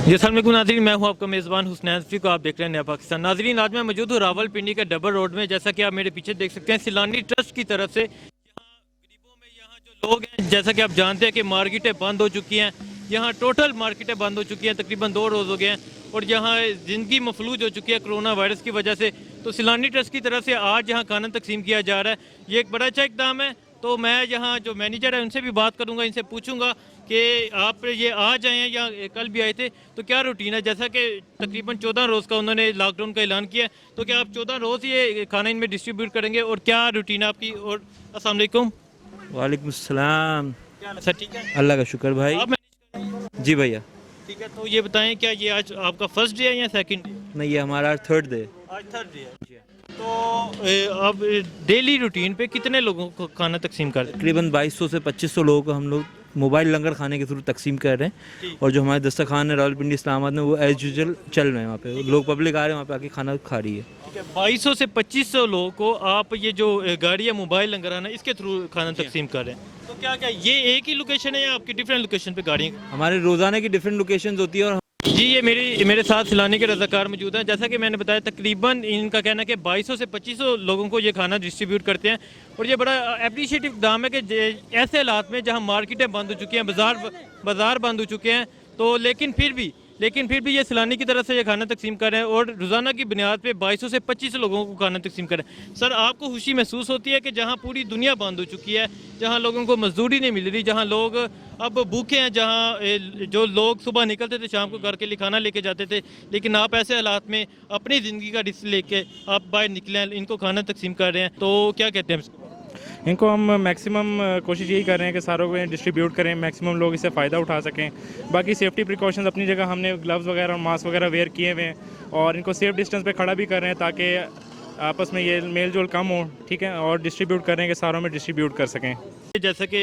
जी अस्सलाम वालेकुम नाज़रीन, मैं हूं आपका मेज़बान हुसनैन को आप देख रहे हैं नया पाकिस्तान। नाज़रीन, आज मैं मौजूद हूं रावलपिंडी के डबल रोड में। जैसा कि आप मेरे पीछे देख सकते हैं, सिलानी ट्रस्ट की तरफ से यहाँ गरीबों में यहाँ जो लोग हैं, जैसा कि आप जानते हैं कि मार्केटें बंद हो चुकी हैं। यहाँ टोटल मार्केटें बंद हो चुकी हैं, तकरीबन 2 रोज़ हो गए हैं और यहाँ ज़िंदगी मफलूज हो चुकी है कोरोना वायरस की वजह से। तो सिलानी ट्रस्ट की तरफ से आज यहाँ खाना तकसीम किया जा रहा है। ये एक बड़ा अच्छा इक़दाम है। तो मैं यहाँ जो मैनेजर है उनसे भी बात करूँगा, इनसे पूछूंगा कि आप ये आज आए हैं या कल भी आए थे, तो क्या रूटीन है। जैसा कि तकरीबन 14 रोज़ का उन्होंने लॉकडाउन का ऐलान किया है, तो क्या आप 14 रोज़ ये खाना इनमें डिस्ट्रीब्यूट करेंगे और क्या रूटीन है आपकी। और अस्सलाम वालेकुम। वालेकुम सलाम। क्या हाल है सर, ठीक है? अल्लाह का शुक्र भाई। आप मैनेज कर रहे हैं? जी भैया। ठीक है, तो ये बताएं क्या ये आज आपका फर्स्ट डे है या सेकंड डे? नहीं, ये हमारा थर्ड डे। आज थर्ड डे है। तो आप डेली रूटीन पे कितने लोगों को खाना तकसीम करते हैं? तकरीबन 2200 से 2500 लोगों को हम लोग मोबाइल लंगर खाने के थ्रू तकसीम कर रहे हैं। और जो हमारे दस्तरखान है रावलपिंडी इस्लामाबाद में, वो एज यूजुअल चल रहे हैं। वहाँ पे लोग पब्लिक आ रहे हैं, वहाँ पे आके खाना खा रही है। 2200 से 2500 लोगों को आप ये जो गाड़ी है मोबाइल लंगराना, इसके थ्रू खाना तकसीम कर रहे हैं। तो क्या क्या ये एक ही लोकेशन है या आपकी डिफरेंट लोकेशन पे गाड़ियाँ? हमारे रोज़ाना की डिफरेंट लोकेशंस होती है। और जी, ये मेरे साथ सिलानी के रज़ाकार मौजूद हैं। जैसा कि मैंने बताया, तकरीबन इनका कहना है कि 2200 से 2500 लोगों को ये खाना डिस्ट्रीब्यूट करते हैं। और ये बड़ा अप्रिशिएटिव दाम है कि ऐसे हालात में जहाँ मार्केटें बंद हो चुकी हैं, बाज़ार बंद हो चुके हैं, तो लेकिन फिर भी ये सिलानी की तरफ से ये खाना तकसीम कर रहे हैं और रोज़ाना की बुनियाद पे 2200 से 2500 लोगों को खाना तकसीम कर रहे हैं। सर, आपको खुशी महसूस होती है कि जहाँ पूरी दुनिया बंद हो चुकी है, जहाँ लोगों को मजदूरी नहीं मिल रही, जहाँ लोग अब भूखे हैं, जहाँ जो लोग सुबह निकलते थे शाम को घर के लिए खाना लेके जाते थे, लेकिन आप ऐसे हालात में अपनी ज़िंदगी का रिस्क लेके आप बाहर निकले हैं, इनको खाना तकसीम कर रहे हैं, तो क्या कहते हैं? इनको हम मैक्सिमम कोशिश यही कर रहे हैं कि सारों को डिस्ट्रीब्यूट करें, मैक्सिमम लोग इससे फ़ायदा उठा सकें। बाकी सेफ्टी प्रिकॉशंस अपनी जगह हमने ग्लव्स वगैरह और मास्क वगैरह वेयर किए हुए हैं और इनको सेफ डिस्टेंस पे खड़ा भी कर रहे हैं ताकि आपस में ये मेल जोल कम हो, ठीक है, और डिस्ट्रीब्यूट करें कि सारों में डिस्ट्रीब्यूट कर सकें। जैसा कि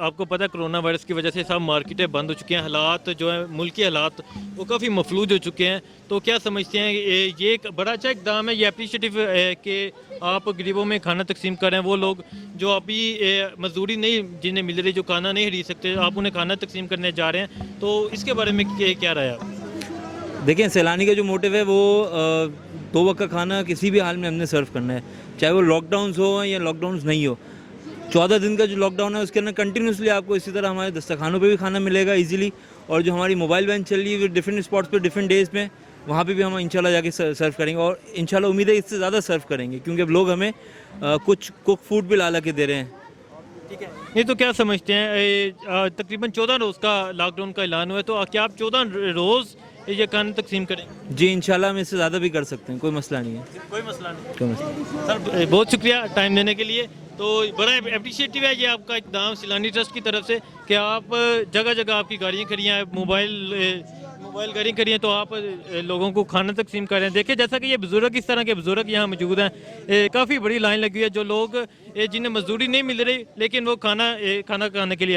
आपको पता है, कोरोना वायरस की वजह से सब मार्केटें बंद हो चुकी हैं, हालात जो है मुल्की हालात वो काफ़ी मफलूज हो चुके हैं। तो क्या समझते हैं ये एक बड़ा अच्छा इकदाम है, ये अप्रिशिएटिव है कि आप गरीबों में खाना तकसीम कर रहे हैं। वो लोग जो अभी मजदूरी नहीं जिन्हें मिल रही, जो खाना नहीं खरीद सकते, आप उन्हें खाना तकसीम करने जा रहे हैं, तो इसके बारे में क्या राय है? देखिए, सैलानी का जो मोटिव है वो 2 वक्त का खाना किसी भी हाल में हमने सर्व करना है, चाहे वो लॉकडाउन्स हो या लॉकडाउन्स नहीं हो। 14 दिन का जो लॉकडाउन है उसके अंदर कंटिन्यूसली आपको इसी तरह हमारे दस्तरखानों पे भी खाना मिलेगा इजीली। और जो हमारी मोबाइल वैन चल रही है डिफरेंट स्पॉट्स पे डिफरेंट डेज़ में, वहाँ पे भी हम इंशाल्लाह जाके सर्व करेंगे और इंशाल्लाह उम्मीद है इससे ज़्यादा सर्व करेंगे, क्योंकि अब लोग हमें कुछ कुक फूड भी ला के दे रहे हैं। ठीक है, ये तो क्या समझते हैं, तकरीबन 14 रोज़ का लॉकडाउन का ऐलान हुआ है, तो क्या आप 14 रोज़ ये खाना तकसीम करेंगे? जी इंशाल्लाह हम इससे ज़्यादा भी कर सकते हैं, कोई मसला नहीं है। कोई मसला नहीं। कोई मसला नहीं। सर, बहुत शुक्रिया टाइम देने के लिए। तो बड़ा अप्रिशिएटिव है ये आपका इक़दाम सिलानी ट्रस्ट की तरफ से कि आप जगह जगह आपकी गाड़ियाँ खड़ी हैं, मोबाइल गाड़ियाँ खड़ी हैं, तो आप लोगों को खाना तकसीम कर रहे हैं। देखिए, जैसा कि ये बुज़ुर्ग, इस तरह के बुज़ुर्ग यहाँ मौजूद हैं, काफ़ी बड़ी लाइन लगी हुई है, जो लोग जिन्हें मजदूरी नहीं मिल रही लेकिन वो खाना खाने के लिए आए।